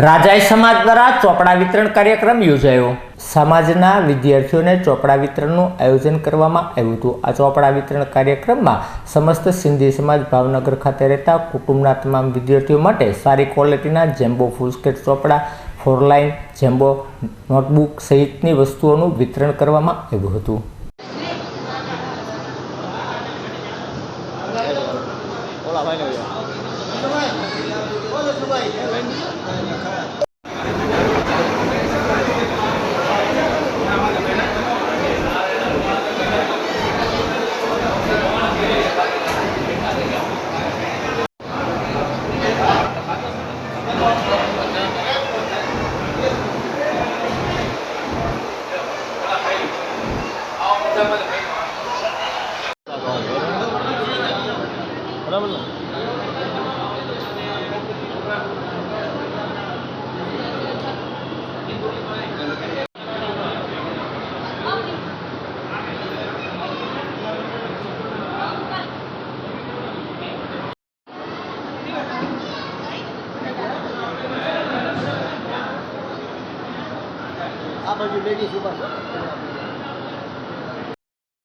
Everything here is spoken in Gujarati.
રાજાઈ સમાજ દ્વારા ચોપડા વિતરણ કાર્યક્રમ યોજાયો। સમાજના વિદ્યાર્થીઓને ચોપડા વિતરણનું આયોજન કરવામાં આવ્યું હતું। આ ચોપડા વિતરણ કાર્યક્રમમાં સમસ્ત સિંધી સમાજ ભાવનગર ખાતે રહેતા કુટુંબના તમામ વિદ્યાર્થીઓ માટે સારી ક્વોલિટીના જેમ્બો ફૂલસ્કેટ ચોપડા, 4 લાઇન જેમ્બો નોટબુક સહિતની વસ્તુઓનું વિતરણ કરવામાં આવ્યું હતું। આ બાજુ લેડીઝ ઉભા છે।